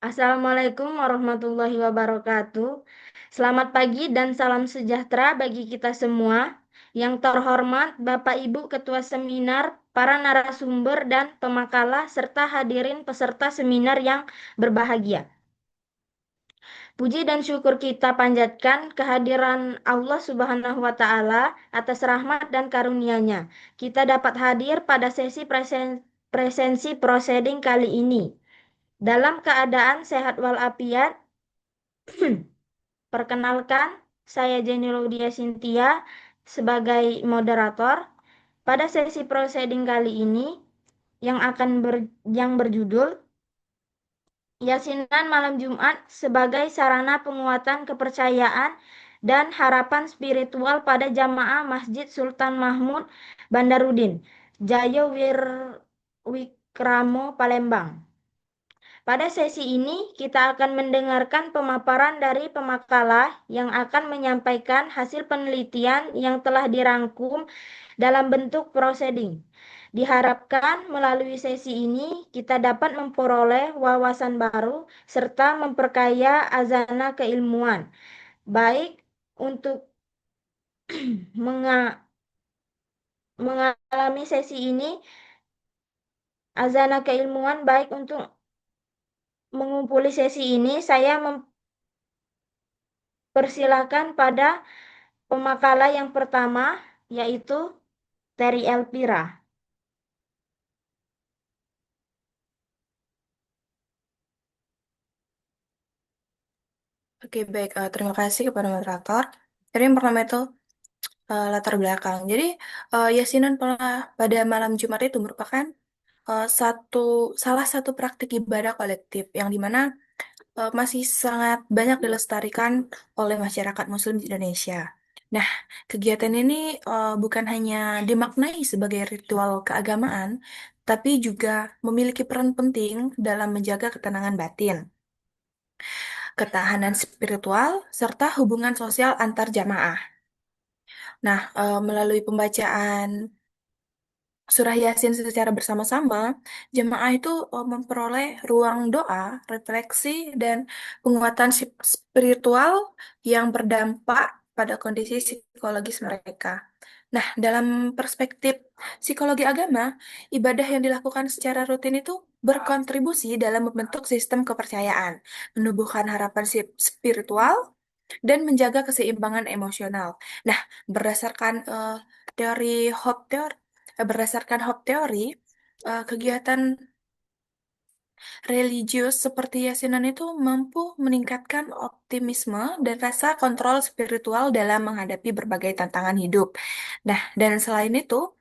Assalamualaikum warahmatullahi wabarakatuh. Selamat pagi dan salam sejahtera bagi kita semua. Yang terhormat Bapak Ibu Ketua Seminar, para narasumber dan pemakalah, serta hadirin peserta seminar yang berbahagia. Puji dan syukur kita panjatkan kehadiran Allah Subhanahu wa Ta'ala atas rahmat dan karunia-Nya. Kita dapat hadir pada sesi presensi proceeding kali ini. Dalam keadaan sehat walafiat, perkenalkan, saya Jenny Laudia Cynthia sebagai moderator. Pada sesi proceeding kali ini yang berjudul Yasinan Malam Jumat sebagai sarana penguatan kepercayaan dan harapan spiritual pada jamaah Masjid Sultan Mahmud Bandarudin, Jayo Wikramo, Palembang. Pada sesi ini, kita akan mendengarkan pemaparan dari pemakalah yang akan menyampaikan hasil penelitian yang telah dirangkum dalam bentuk proceeding. Diharapkan melalui sesi ini, kita dapat memperoleh wawasan baru serta memperkaya azana keilmuan, baik untuk mengalami sesi ini, azana keilmuan baik untuk mengumpuli sesi ini, saya mempersilahkan pada pemakalah yang pertama, yaitu Terry Elpira. Oke, baik. Terima kasih kepada moderator. Jadi yang pertama itu latar belakang. Jadi yasinan pada malam Jumat itu merupakan eh, satu salah satu praktik ibadah kolektif yang dimana masih sangat banyak dilestarikan oleh masyarakat Muslim di Indonesia. Nah, kegiatan ini bukan hanya dimaknai sebagai ritual keagamaan, tapi juga memiliki peran penting dalam menjaga ketenangan batin, ketahanan spiritual, serta hubungan sosial antar jamaah. Nah, melalui pembacaan surah Yasin secara bersama-sama, jemaah itu memperoleh ruang doa, refleksi, dan penguatan spiritual yang berdampak pada kondisi psikologis mereka. Nah, dalam perspektif psikologi agama, ibadah yang dilakukan secara rutin itu berkontribusi dalam membentuk sistem kepercayaan, menumbuhkan harapan spiritual, dan menjaga keseimbangan emosional. Nah, berdasarkan teori Hope Theory, kegiatan religius seperti yasinan itu mampu meningkatkan optimisme dan rasa kontrol spiritual dalam menghadapi berbagai tantangan hidup. Nah, dan selain itu,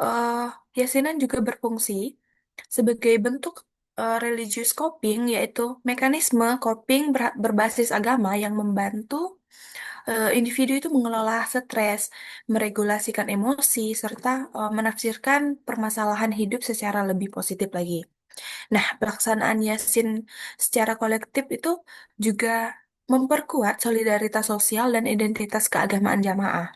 eh, yasinan juga berfungsi sebagai bentuk religious coping, yaitu mekanisme coping berbasis agama yang membantu individu itu mengelola stres, meregulasikan emosi, serta menafsirkan permasalahan hidup secara lebih positif lagi. Nah, pelaksanaan Yasin secara kolektif itu juga memperkuat solidaritas sosial dan identitas keagamaan jamaah.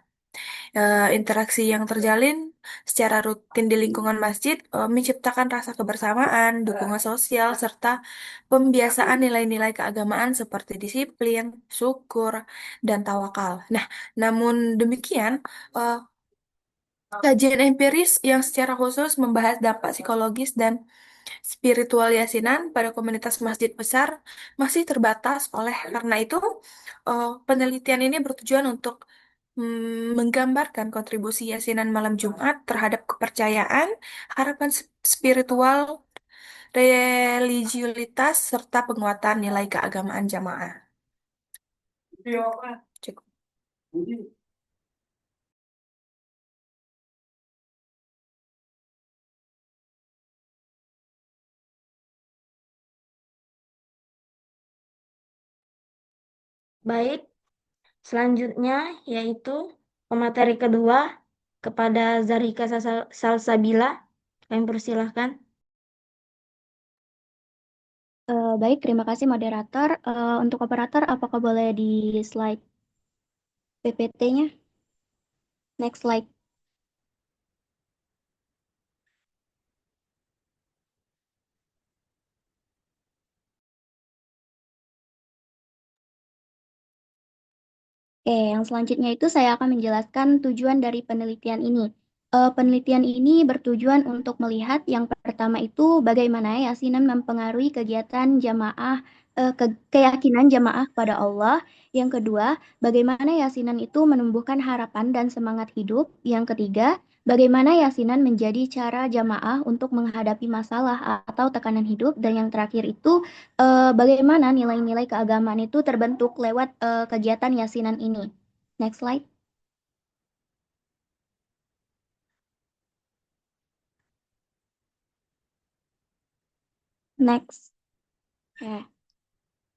Interaksi yang terjalin secara rutin di lingkungan masjid menciptakan rasa kebersamaan, dukungan sosial, serta pembiasaan nilai-nilai keagamaan seperti disiplin, syukur, dan tawakal. Nah, namun demikian, eh, kajian empiris yang secara khusus membahas dampak psikologis dan spiritual yasinan pada komunitas masjid besar masih terbatas. Oleh karena itu, penelitian ini bertujuan untuk menggambarkan kontribusi yasinan malam Jumat terhadap kepercayaan, harapan spiritual, religiulitas, serta penguatan nilai keagamaan jamaah. Cukup. Baik, selanjutnya yaitu pemateri kedua kepada Zarika Salsabila. Kami persilahkan. Baik, terima kasih moderator. Untuk operator, apakah boleh di slide PPT-nya? Next slide. Oke, yang selanjutnya itu saya akan menjelaskan tujuan dari penelitian ini. Penelitian ini bertujuan untuk melihat yang pertama itu bagaimana yasinan mempengaruhi kegiatan jamaah, keyakinan jamaah pada Allah. Yang kedua, bagaimana yasinan itu menumbuhkan harapan dan semangat hidup. Yang ketiga, bagaimana yasinan menjadi cara jamaah untuk menghadapi masalah atau tekanan hidup. Dan yang terakhir itu bagaimana nilai-nilai keagamaan itu terbentuk lewat kegiatan yasinan ini. Next slide. Next. Ya.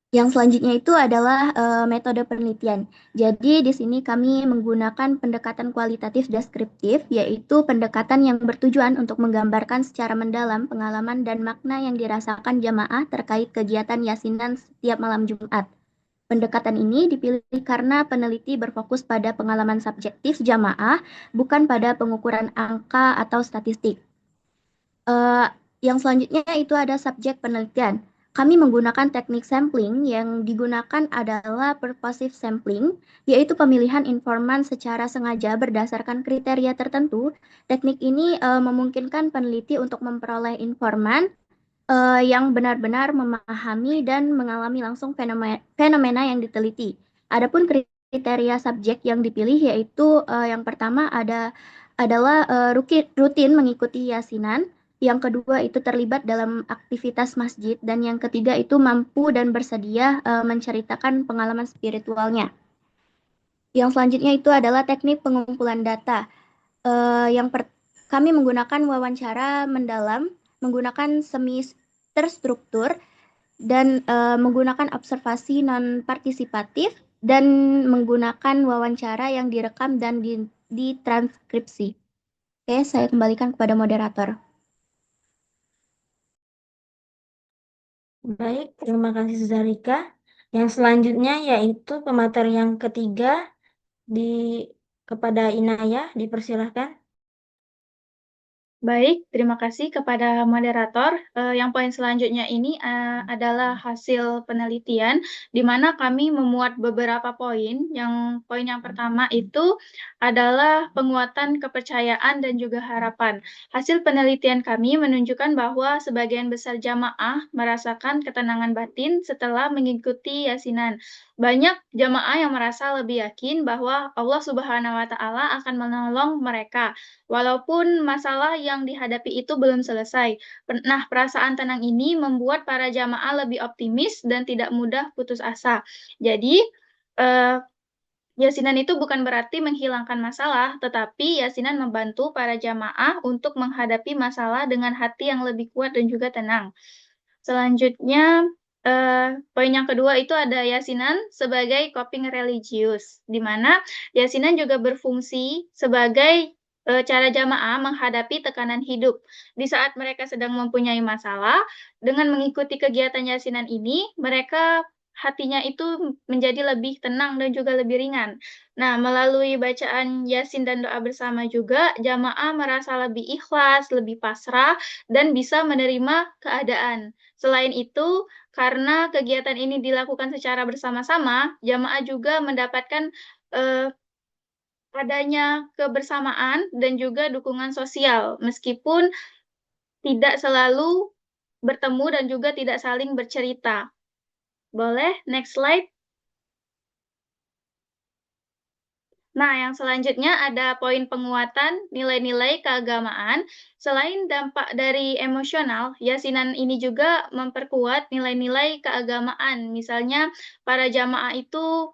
Yang selanjutnya itu adalah metode penelitian. Jadi di sini kami menggunakan pendekatan kualitatif deskriptif, yaitu pendekatan yang bertujuan untuk menggambarkan secara mendalam pengalaman dan makna yang dirasakan jamaah terkait kegiatan yasinan setiap malam Jumat. Pendekatan ini dipilih karena peneliti berfokus pada pengalaman subjektif jamaah, bukan pada pengukuran angka atau statistik. Eh, yang selanjutnya itu ada subjek penelitian. Kami menggunakan teknik sampling yang digunakan adalah purposive sampling, yaitu pemilihan informan secara sengaja berdasarkan kriteria tertentu. Teknik ini memungkinkan peneliti untuk memperoleh informan yang benar-benar memahami dan mengalami langsung fenomena yang diteliti. Adapun kriteria subjek yang dipilih yaitu yang pertama adalah rutin mengikuti yasinan, yang kedua itu terlibat dalam aktivitas masjid, dan yang ketiga itu mampu dan bersedia menceritakan pengalaman spiritualnya. Yang selanjutnya itu adalah teknik pengumpulan data. Yang kami menggunakan wawancara mendalam, menggunakan semi terstruktur, dan menggunakan observasi non partisipatif, dan menggunakan wawancara yang direkam dan ditranskripsi. Oke, saya kembalikan kepada moderator. Baik, terima kasih Zarika. Yang selanjutnya yaitu pemateri yang ketiga di kepada Inayah, dipersilahkan. Baik, terima kasih kepada moderator. Yang poin selanjutnya ini adalah hasil penelitian, di mana kami memuat beberapa poin. Yang poin yang pertama itu adalah penguatan kepercayaan dan juga harapan. Hasil penelitian kami menunjukkan bahwa sebagian besar jamaah merasakan ketenangan batin setelah mengikuti yasinan. Banyak jamaah yang merasa lebih yakin bahwa Allah Subhanahu wa Ta'ala akan menolong mereka walaupun masalah yang dihadapi itu belum selesai. Nah, perasaan tenang ini membuat para jamaah lebih optimis dan tidak mudah putus asa. Jadi, eh, yasinan itu bukan berarti menghilangkan masalah, tetapi yasinan membantu para jamaah untuk menghadapi masalah dengan hati yang lebih kuat dan juga tenang. Selanjutnya, poin yang kedua itu ada yasinan sebagai coping religius, di mana yasinan juga berfungsi sebagai cara jamaah menghadapi tekanan hidup. Di saat mereka sedang mempunyai masalah, dengan mengikuti kegiatan yasinan ini, mereka hatinya itu menjadi lebih tenang dan juga lebih ringan. Nah, melalui bacaan yasin dan doa bersama juga, jamaah merasa lebih ikhlas, lebih pasrah, dan bisa menerima keadaan. Selain itu, karena kegiatan ini dilakukan secara bersama-sama, jamaah juga mendapatkan eh, adanya kebersamaan dan juga dukungan sosial, meskipun tidak selalu bertemu dan juga tidak saling bercerita. Boleh, next slide. Nah, yang selanjutnya ada poin penguatan nilai-nilai keagamaan. Selain dampak dari emosional, yasinan ini juga memperkuat nilai-nilai keagamaan. Misalnya, para jamaah itu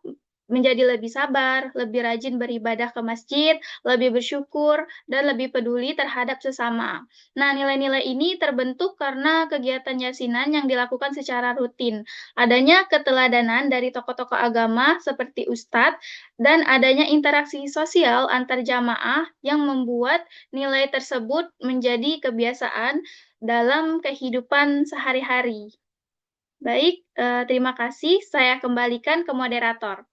menjadi lebih sabar, lebih rajin beribadah ke masjid, lebih bersyukur, dan lebih peduli terhadap sesama. Nah, nilai-nilai ini terbentuk karena kegiatan yasinan yang dilakukan secara rutin. Adanya keteladanan dari tokoh-tokoh agama seperti ustadz, dan adanya interaksi sosial antar jamaah yang membuat nilai tersebut menjadi kebiasaan dalam kehidupan sehari-hari. Baik, terima kasih. Saya kembalikan ke moderator.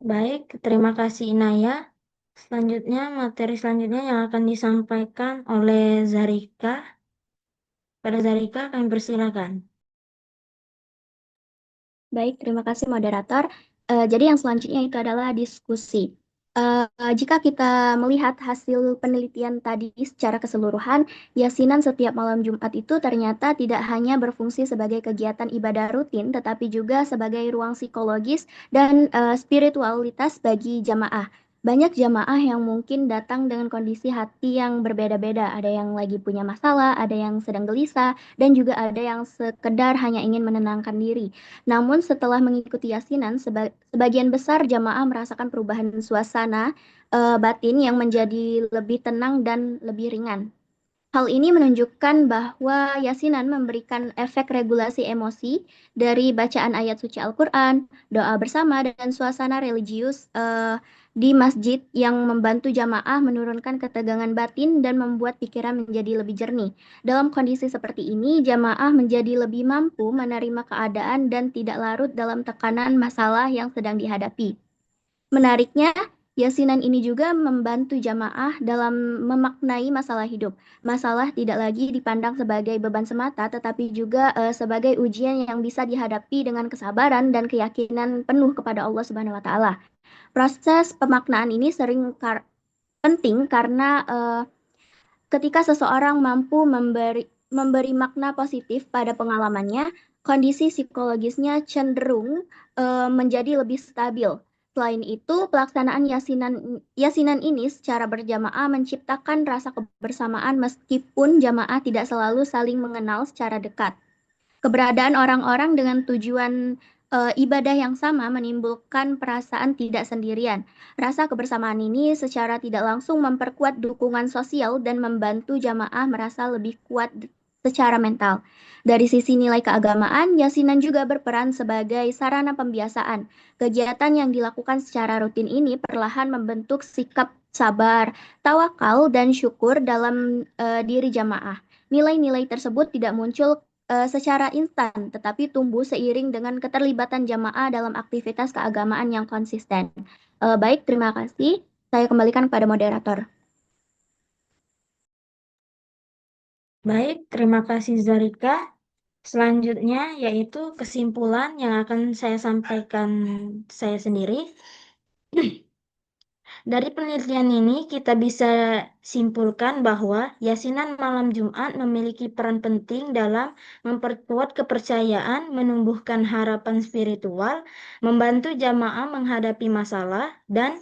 Baik, terima kasih Inayah. Selanjutnya, materi selanjutnya yang akan disampaikan oleh Zarika. Pada Zarika, kami persilakan. Baik, terima kasih moderator. Jadi yang selanjutnya itu adalah diskusi. Jika kita melihat hasil penelitian tadi secara keseluruhan, yasinan setiap malam Jumat itu ternyata tidak hanya berfungsi sebagai kegiatan ibadah rutin, tetapi juga sebagai ruang psikologis dan spiritualitas bagi jamaah. Banyak jamaah yang mungkin datang dengan kondisi hati yang berbeda-beda. Ada yang lagi punya masalah, ada yang sedang gelisah, dan juga ada yang sekedar hanya ingin menenangkan diri. Namun setelah mengikuti yasinan, sebagian besar jamaah merasakan perubahan suasana batin yang menjadi lebih tenang dan lebih ringan. Hal ini menunjukkan bahwa yasinan memberikan efek regulasi emosi dari bacaan ayat suci Al-Quran, doa bersama, dan suasana religius di masjid yang membantu jamaah menurunkan ketegangan batin dan membuat pikiran menjadi lebih jernih. Dalam kondisi seperti ini, jamaah menjadi lebih mampu menerima keadaan dan tidak larut dalam tekanan masalah yang sedang dihadapi. Menariknya, yasinan ini juga membantu jamaah dalam memaknai masalah hidup. Masalah tidak lagi dipandang sebagai beban semata, tetapi juga sebagai ujian yang bisa dihadapi dengan kesabaran dan keyakinan penuh kepada Allah Subhanahu wa Ta'ala. Proses pemaknaan ini sering penting karena ketika seseorang mampu memberi makna positif pada pengalamannya, kondisi psikologisnya cenderung menjadi lebih stabil. Selain itu, pelaksanaan yasinan ini secara berjamaah menciptakan rasa kebersamaan meskipun jamaah tidak selalu saling mengenal secara dekat. Keberadaan orang-orang dengan tujuan ibadah yang sama menimbulkan perasaan tidak sendirian. Rasa kebersamaan ini secara tidak langsung memperkuat dukungan sosial dan membantu jamaah merasa lebih kuat secara mental. Dari sisi nilai keagamaan, yasinan juga berperan sebagai sarana pembiasaan. Kegiatan yang dilakukan secara rutin ini perlahan membentuk sikap sabar, tawakal, dan syukur dalam diri jamaah. Nilai-nilai tersebut tidak muncul secara instan, tetapi tumbuh seiring dengan keterlibatan jamaah dalam aktivitas keagamaan yang konsisten. Baik, terima kasih. Saya kembalikan kepada moderator. Baik, terima kasih Zarika. Selanjutnya yaitu kesimpulan yang akan saya sampaikan saya sendiri. Dari penelitian ini kita bisa simpulkan bahwa yasinan malam Jumat memiliki peran penting dalam memperkuat kepercayaan, menumbuhkan harapan spiritual, membantu jamaah menghadapi masalah, dan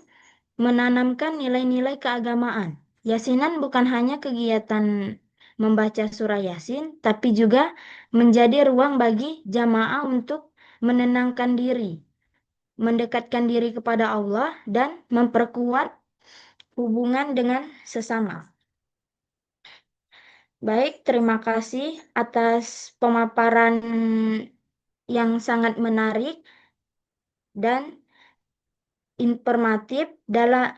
menanamkan nilai-nilai keagamaan. Yasinan bukan hanya kegiatan membaca surah Yasin, tapi juga menjadi ruang bagi jamaah untuk menenangkan diri, mendekatkan diri kepada Allah, dan memperkuat hubungan dengan sesama. Baik, terima kasih atas pemaparan yang sangat menarik dan informatif dalam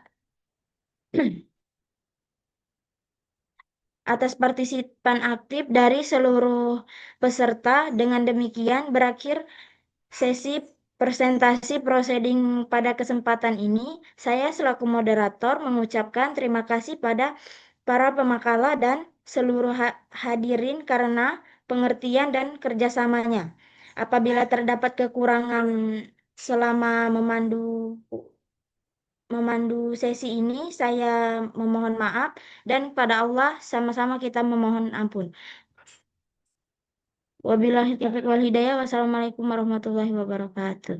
atas partisipan aktif dari seluruh peserta. Dengan demikian berakhir sesi presentasi proceeding pada kesempatan ini. Saya selaku moderator mengucapkan terima kasih pada para pemakalah dan seluruh hadirin karena pengertian dan kerjasamanya. Apabila terdapat kekurangan selama memandu sesi ini, saya memohon maaf dan pada Allah sama-sama kita memohon ampun. Wabillahi taufiq wal hidayah. Wassalamualaikum warahmatullahi wabarakatuh.